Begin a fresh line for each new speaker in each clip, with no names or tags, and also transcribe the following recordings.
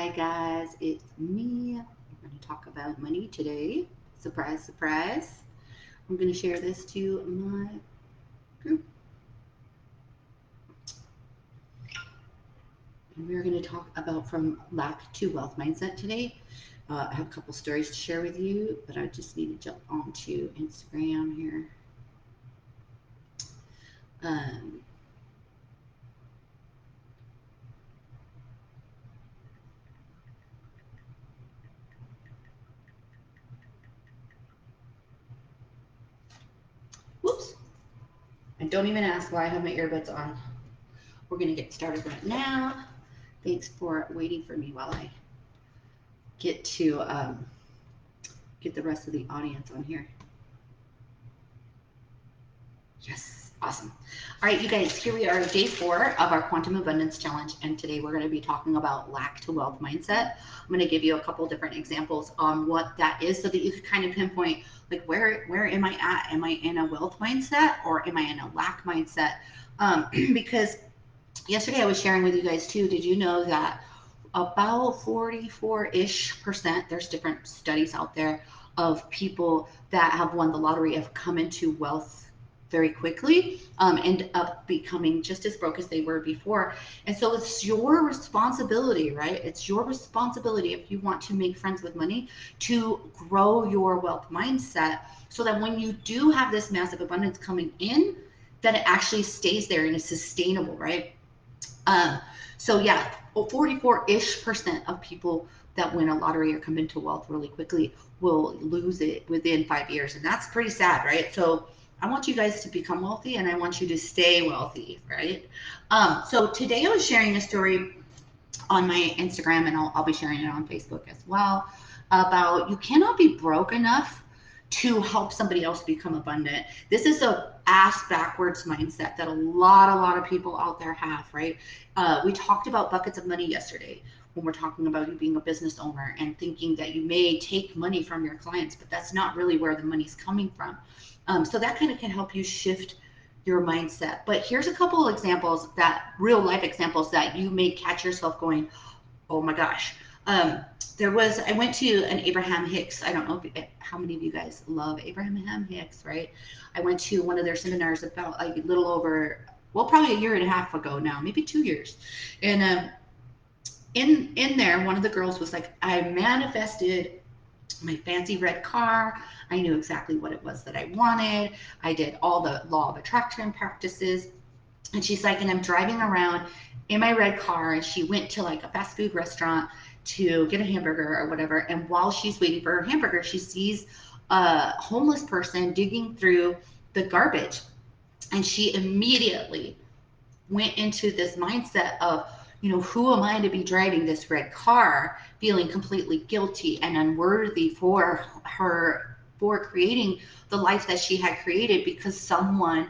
Hi guys, it's me. We're going to talk about money today. Surprise, surprise. I'm going to share this to my group. And we're going to talk about from lack to wealth mindset today. I have a couple stories to share with you, but I just need to jump onto Instagram here. Um, Whoops. And don't even ask why I have my earbuds on. We're going to get started right now. Thanks for waiting for me while I get to get the rest of the audience on here. Yes, awesome. All right, you guys, here we are, day 4 of our Quantum Abundance Challenge, and today we're going to be talking about lack to wealth mindset. I'm going to give you a couple different examples on what that is so that you can kind of pinpoint, like, where am I at? Am I in a wealth mindset or am I in a lack mindset? Because yesterday I was sharing with you guys too, did you know that about 44-ish%, there's different studies out there of people that have won the lottery have come into wealth very quickly, end up becoming just as broke as they were before. And so it's your responsibility, right? It's your responsibility if you want to make friends with money to grow your wealth mindset so that when you do have this massive abundance coming in, that it actually stays there and is sustainable, right? Um, so yeah, 44-ish% of people that win a lottery or come into wealth really quickly will lose it within 5 years. And that's pretty sad, right? So I want you guys to become wealthy and I want you to stay wealthy, right? So today I was sharing a story on my Instagram and I'll be sharing it on Facebook as well about you cannot be broke enough to help somebody else become abundant. This is a ass backwards mindset that a lot of people out there have, right? We talked about buckets of money yesterday when we're talking about you being a business owner and thinking that you may take money from your clients, but that's not really where the money's coming from. So that kind of can help you shift your mindset. But here's a couple of examples that real life examples that you may catch yourself going, oh my gosh. Um, I went to an Abraham Hicks. I don't know how many of you guys love Abraham Hicks, right? I went to one of their seminars about like a little over, well, probably a year and a half ago now, maybe 2 years. And in there, one of the girls was like, I manifested my fancy red car. I knew exactly what it was that I wanted. I did all the law of attraction practices. And she's like, and I'm driving around in my red car. And she went to like a fast food restaurant to get a hamburger or whatever. And while she's waiting for her hamburger, she sees a homeless person digging through the garbage. And she immediately went into this mindset of, who am I to be driving this red car, feeling completely guilty and unworthy for her for creating the life that she had created because someone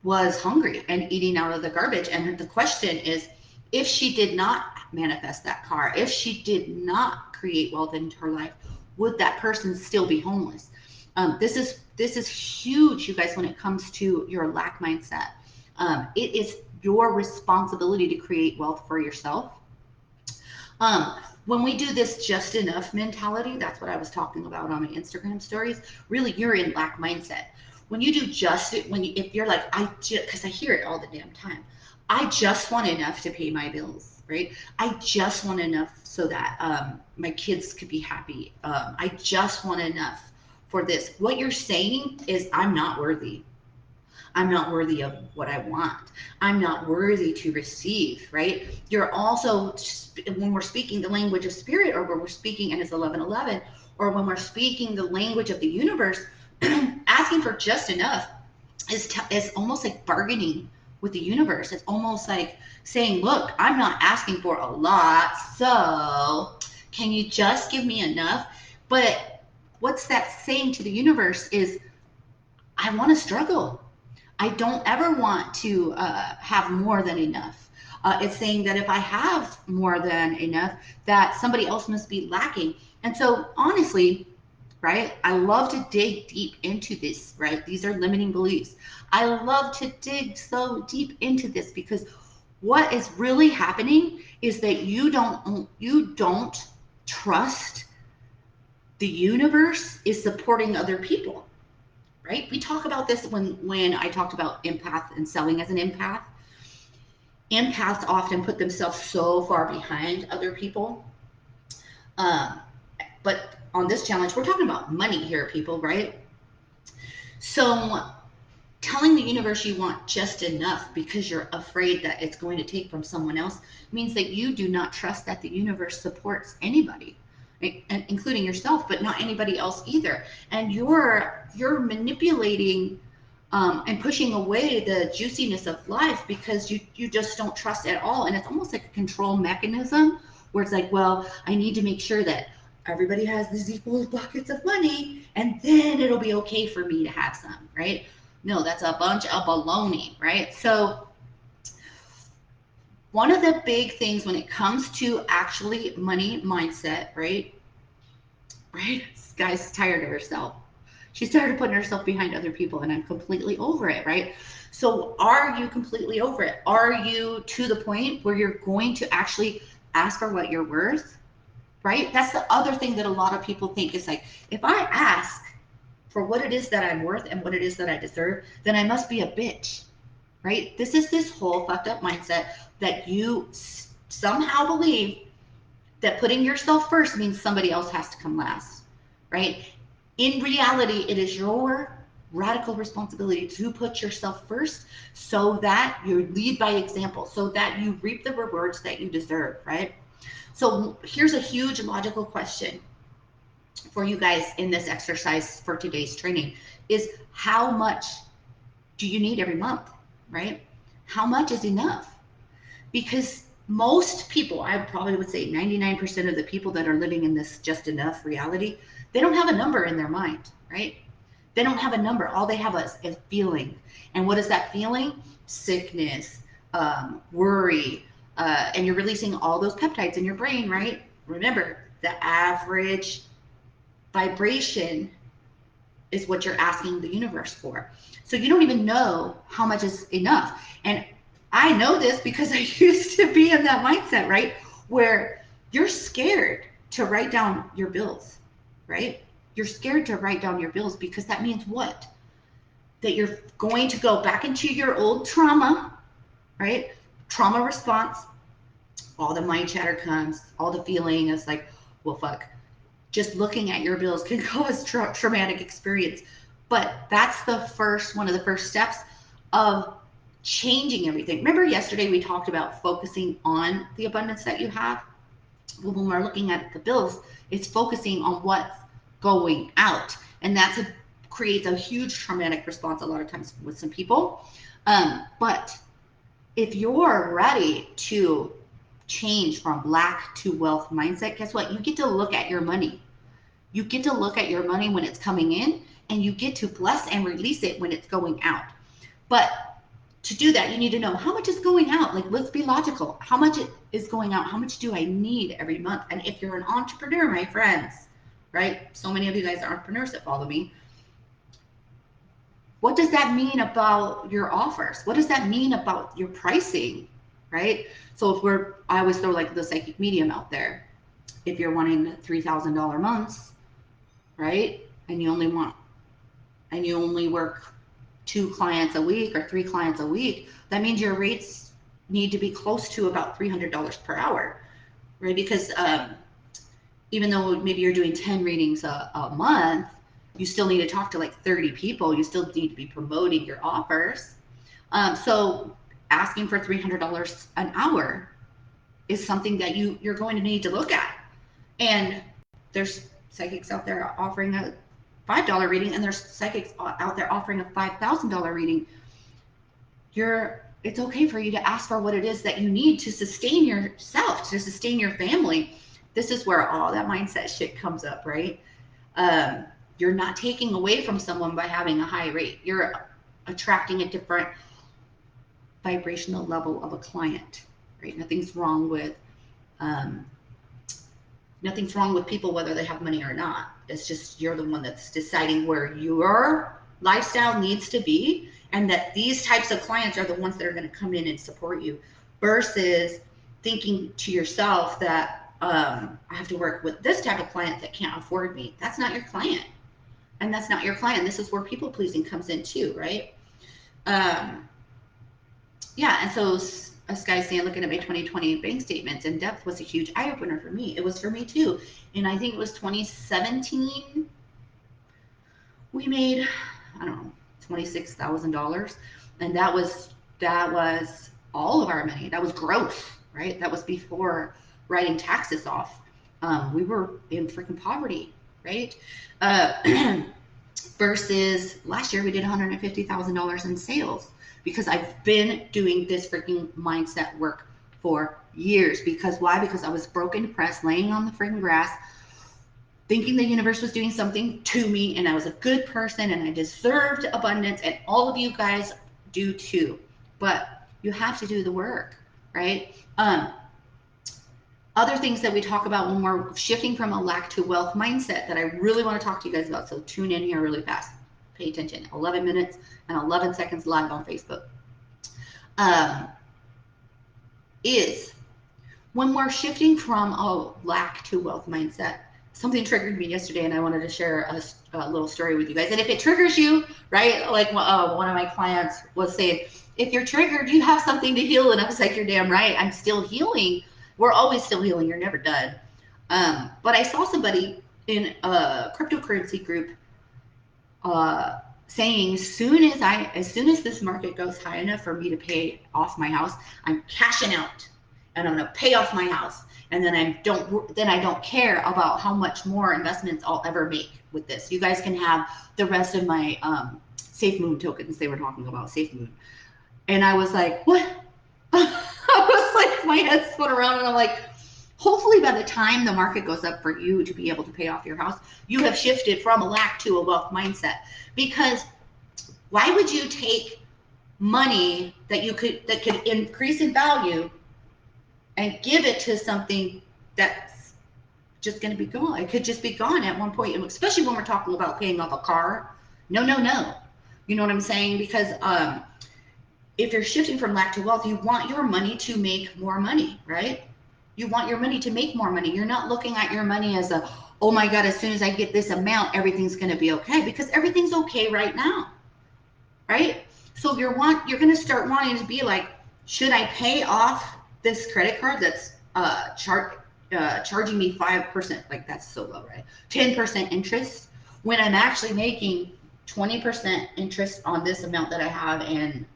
was hungry and eating out of the garbage. And the question is, if she did not manifest that car, if she did not create wealth into her life, would that person still be homeless? This is huge, you guys, when it comes to your lack mindset. It is your responsibility to create wealth for yourself. Um, when we do this just enough mentality, that's what I was talking about on my Instagram stories. Really, you're in lack mindset. When you do just it, if you're like, because I hear it all the damn time, I just want enough to pay my bills, right? I just want enough so that my kids could be happy. I just want enough for this. What you're saying is, I'm not worthy. I'm not worthy of what I want. I'm not worthy to receive, right? You're also, when we're speaking the language of spirit, or when we're speaking, and it's 11:11, or when we're speaking the language of the universe, asking for just enough is almost like bargaining with the universe. It's almost like saying, look, I'm not asking for a lot, so can you just give me enough? But what's that saying to the universe is, I want to struggle. I don't ever want to have more than enough. It's saying that if I have more than enough, that somebody else must be lacking. And so, honestly, right, I love to dig deep into this, right? These are limiting beliefs. I love to dig so deep into this because What is really happening is that you don't trust the universe is supporting other people, right? We talk about this when I talked about empath and selling as an empath. Empaths often put themselves so far behind other people. Um, but on this challenge, we're talking about money here, people, right? So telling the universe you want just enough because you're afraid that it's going to take from someone else means that you do not trust that the universe supports anybody, right? And including yourself, but not anybody else either. And you're manipulating and pushing away the juiciness of life because you just don't trust at all. And it's almost like a control mechanism where it's like, well, I need to make sure that everybody has these equal buckets of money and then it'll be okay for me to have some, right? No, that's a bunch of baloney, right? So one of the big things when it comes to actually money mindset, right? Right? This guy's tired of herself. She started putting herself behind other people, and I'm completely over it, right? So, are you completely over it? Are you to the point where you're going to actually ask for what you're worth, right? That's the other thing that a lot of people think is like, if I ask for what it is that I'm worth and what it is that I deserve, then I must be a bitch, right? This is this whole fucked up mindset that you somehow believe that putting yourself first means somebody else has to come last, right? In reality, it is your radical responsibility to put yourself first so that you lead by example, so that you reap the rewards that you deserve, right? So here's a huge logical question for you guys in this exercise for today's training is how much do you need every month, right? How much is enough? Because most people, I probably would say 99% of the people that are living in this just enough reality, they don't have a number in their mind, right? They don't have a number. All they have is a feeling. And what is that feeling? Sickness, worry, and you're releasing all those peptides in your brain, right? Remember, the average vibration is what you're asking the universe for. So you don't even know how much is enough. And I know this because I used to be in that mindset, right? Where you're scared to write down your bills, right? You're scared to write down your bills because that means what? That you're going to go back into your old trauma, right? Trauma response, all the mind chatter comes, all the feeling is like, well, fuck, just looking at your bills can cause traumatic experience. But that's the first one of the first steps of changing everything. Remember yesterday we talked about focusing on the abundance that you have? Well, when we're looking at the bills, it's focusing on what's going out. And creates a huge traumatic response a lot of times with some people. But if you're ready to change from lack to wealth mindset, guess what? You get to look at your money. You get to look at your money when it's coming in, and you get to bless and release it when it's going out. But to do that, you need to know how much is going out. Like, let's be logical. How much is going out? How much do I need every month? And if you're an entrepreneur, my friends, right? So many of you guys are entrepreneurs that follow me. What does that mean about your offers? What does that mean about your pricing, right? So I always throw like the psychic medium out there. If you're wanting $3,000 months, right? And you only work 2 clients a week or 3 clients a week, that means your rates need to be close to about $300 per hour, right? Because even though maybe you're doing 10 readings a month, you still need to talk to like 30 people. You still need to be promoting your offers. So asking for $300 an hour is something that you're going to need to look at. And there's psychics out there offering a $5 reading, and there's psychics out there offering a $5,000 reading. It's okay for you to ask for what it is that you need to sustain yourself, to sustain your family. This is where all that mindset shit comes up, right? You're not taking away from someone by having a high rate. You're attracting a different vibrational level of a client, right? Um, nothing's wrong with people whether they have money or not. It's just you're the one that's deciding where your lifestyle needs to be, and that these types of clients are the ones that are going to come in and support you. versus thinking to yourself that I have to work with this type of client that can't afford me. That's not your client. And that's not your client. This is where people pleasing comes in too, right? Um, yeah, and so us guys saying, looking at my 2020 bank statements in depth was a huge eye opener for me. It was for me too. And I think it was 2017 we made, I don't know, $26,000, and that was all of our money. That was gross, right? That was before writing taxes off. We were in freaking poverty, right? Uh, versus last year we did $150,000 in sales because I've been doing this freaking mindset work for years. Because why? Because I was broken, depressed, laying on the freaking grass, thinking the universe was doing something to me and I was a good person and I deserved abundance, and all of you guys do too. But you have to do the work, right? Other things that we talk about when we're shifting from a lack to wealth mindset that I really want to talk to you guys about. So tune in here really fast. Pay attention. 11 minutes and 11 seconds live on Facebook. Um, is when we're shifting from a lack to wealth mindset, something triggered me yesterday and I wanted to share a little story with you guys. And if it triggers you, right, like one of my clients was saying, if you're triggered, you have something to heal. And I was like, you're damn right. I'm still healing. We're always still healing. You're never done. But I saw somebody in a cryptocurrency group saying, as soon as this market goes high enough for me to pay off my house, I'm cashing out and I'm going to pay off my house. And then I don't care about how much more investments I'll ever make with this. You guys can have the rest of my Safe Moon tokens. They were talking about Safe Moon. And I was like, what? I was like, my head spun around and I'm like, hopefully by the time the market goes up for you to be able to pay off your house, you have shifted from a lack to a wealth mindset. Because why would you take money that could increase in value and give it to something that's just going to be gone? It could just be gone at one point, especially when we're talking about paying off a car. No. You know what I'm saying? Because if you're shifting from lack to wealth, you want your money to make more money, right? You want your money to make more money. You're not looking at your money as oh my God, as soon as I get this amount, everything's going to be okay, because everything's okay right now, right? So you're going to start wanting to be like, should I pay off this credit card that's charging me 5%? Like, that's so low, right? 10% interest when I'm actually making 20% interest on this amount that I have in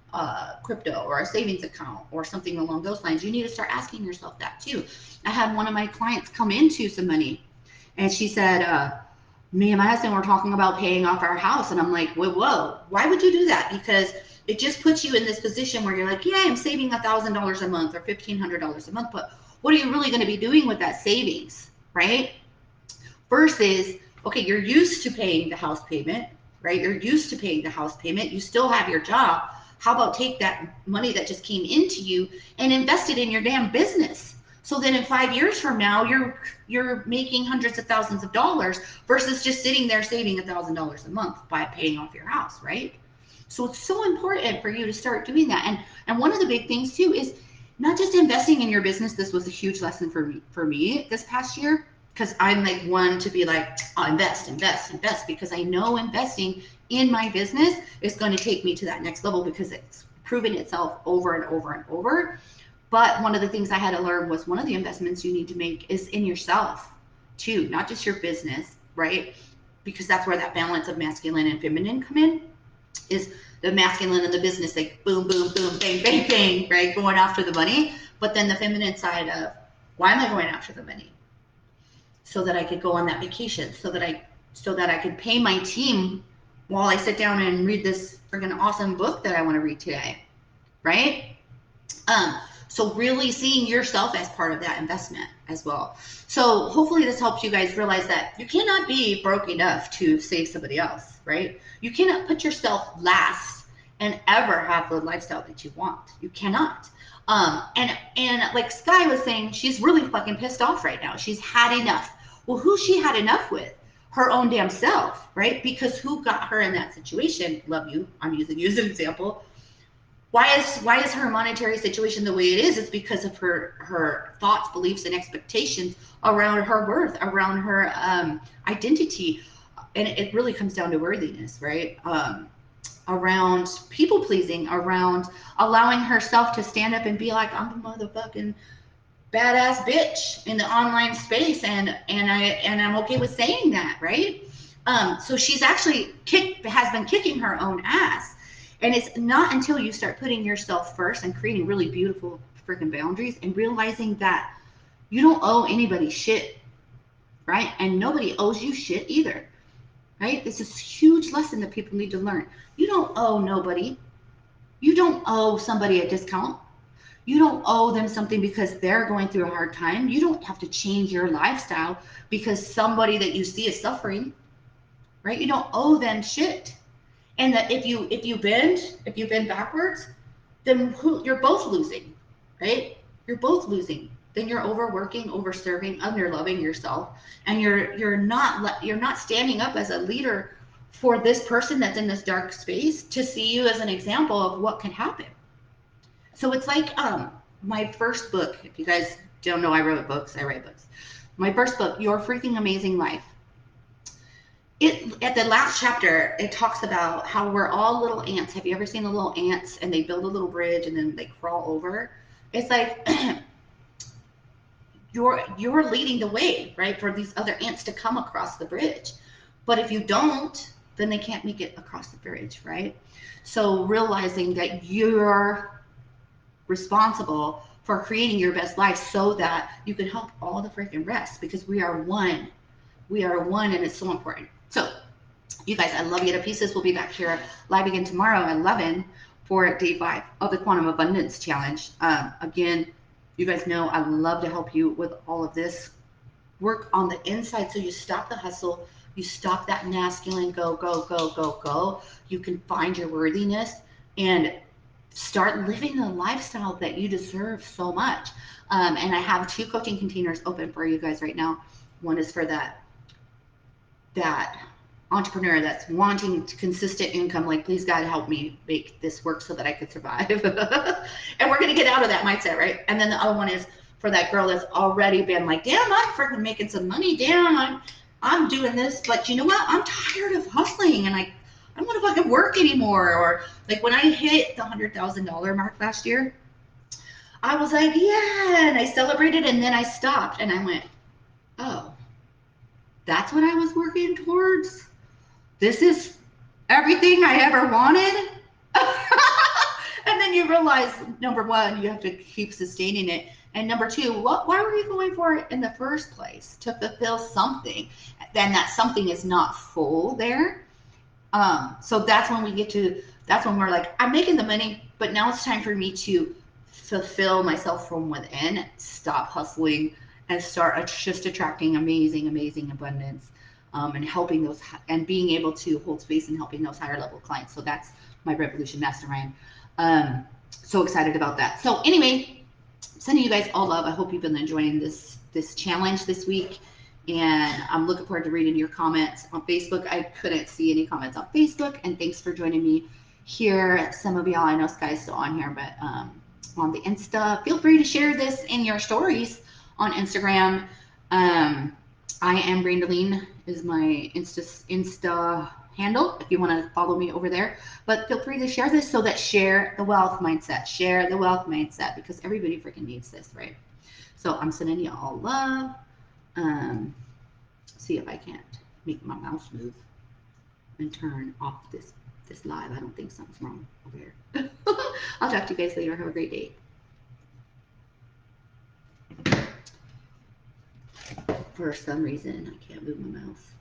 crypto or a savings account or something along those lines. You need to start asking yourself that too. I had one of my clients come into some money and she said, me and my husband were talking about paying off our house. And I'm like, whoa, why would you do that? Because it just puts you in this position where you're like, yeah, I'm saving $1,000 a month or $1,500 a month, but what are you really going to be doing with that savings, right? Versus, okay, you're used to paying the house payment, right? You're used to paying the house payment. You still have your job. How about take that money that just came into you and invest it in your damn business? So then in 5 years from now, you're making hundreds of thousands of dollars versus just sitting there saving $1,000 a month by paying off your house, right? So it's so important for you to start doing that. And one of the big things too is not just investing in your business. This was a huge lesson for me this past year, because I'm like one to be like, oh, invest, because I know investing in my business is going to take me to that next level because it's proven itself over and over and over. But one of the things I had to learn was one of the investments you need to make is in yourself too, not just your business, right? Because that's where that balance of masculine and feminine come in, is the masculine and the business, like boom, boom, boom, bang, bang, bang, right? Going after the money. But then the feminine side of, why am I going after the money? So that I could go on that vacation, so that I could pay my team while I sit down and read this freaking awesome book that I want to read today, right? So really seeing yourself as part of that investment as well. So hopefully this helps you guys realize that you cannot be broke enough to save somebody else, right? You cannot put yourself last and ever have the lifestyle that you want. You cannot. And like Sky was saying, she's really fucking pissed off right now. She's had enough. Well, who she had enough with? Her own damn self, right? Because who got her in that situation? Love you. I'm using you as an example. why is her monetary situation the way it is? It's because of her thoughts, beliefs, and expectations around her worth, around her identity, and it really comes down to worthiness, right? Around people pleasing, around allowing herself to stand up and be like, I'm a motherfucking badass bitch in the online space, and I'm okay with saying that, right? So she's actually has been kicking her own ass, and it's not until you start putting yourself first and creating really beautiful freaking boundaries and realizing that you don't owe anybody shit, right? And nobody owes you shit either, right? This is a huge lesson that people need to learn. You don't owe nobody. You don't owe somebody a discount. You don't owe them something because they're going through a hard time. You don't have to change your lifestyle because somebody that you see is suffering, right? You don't owe them shit. And that if you bend backwards, then you're both losing, right? You're both losing. Then you're overworking, overserving, underloving yourself, and you're not standing up as a leader for this person that's in this dark space to see you as an example of what can happen. So it's like my first book. If you guys don't know, I wrote books. I write books. My first book, Your Freaking Amazing Life. It at the last chapter, it talks about how we're all little ants. Have you ever seen the little ants and they build a little bridge and then they crawl over? It's like you're leading the way, right, for these other ants to come across the bridge. But if you don't, then they can't make it across the bridge, right? So realizing that you're responsible for creating your best life so that you can help all the freaking rest, because we are one. We are one, and it's so important. So, you guys, I love you to pieces. We'll be back here live again tomorrow at 11 for day 5 of the Quantum Abundance Challenge. Again, you guys know I love to help you with all of this. Work on the inside so you stop the hustle. You stop that masculine go, go, go, go, go. You can find your worthiness and start living the lifestyle that you deserve so much. And I have 2 coaching containers open for you guys right now. One is for that entrepreneur that's wanting consistent income, like, please God help me make this work so that I could survive. And we're gonna get out of that mindset, right? And then the other one is for that girl that's already been like, damn, I'm freaking making some money, damn, I'm doing this, but you know what? I'm tired of hustling and I don't want to fucking work anymore. Or like when I hit the $100,000 mark last year, I was like, yeah, and I celebrated, and then I stopped and I went, oh, that's what I was working towards? This is everything I ever wanted? And then you realize, number one, you have to keep sustaining it. And number two, why were you going for it in the first place? To fulfill something. Then that something is not full there. So that's when that's when we're like, I'm making the money, but now it's time for me to fulfill myself from within, stop hustling, and start just attracting amazing, amazing abundance, and helping those, and being able to hold space and helping those higher level clients. So that's my Revolution Mastermind. So excited about that. So anyway, sending you guys all love. I hope you've been enjoying this challenge this week. And I'm looking forward to reading your comments on Facebook. I couldn't see any comments on Facebook. And thanks for joining me here. Some of y'all, I know Sky's still on here, but on the Insta, feel free to share this in your stories on Instagram. I am Brandaline is my Insta handle if you want to follow me over there. But feel free to share this so that share the wealth mindset. Share the wealth mindset, because everybody freaking needs this, right? So I'm sending you all love. See if I can't make my mouse move and turn off this live. I don't think something's wrong over here. I'll talk to you guys later. Have a great day. For some reason, I can't move my mouse.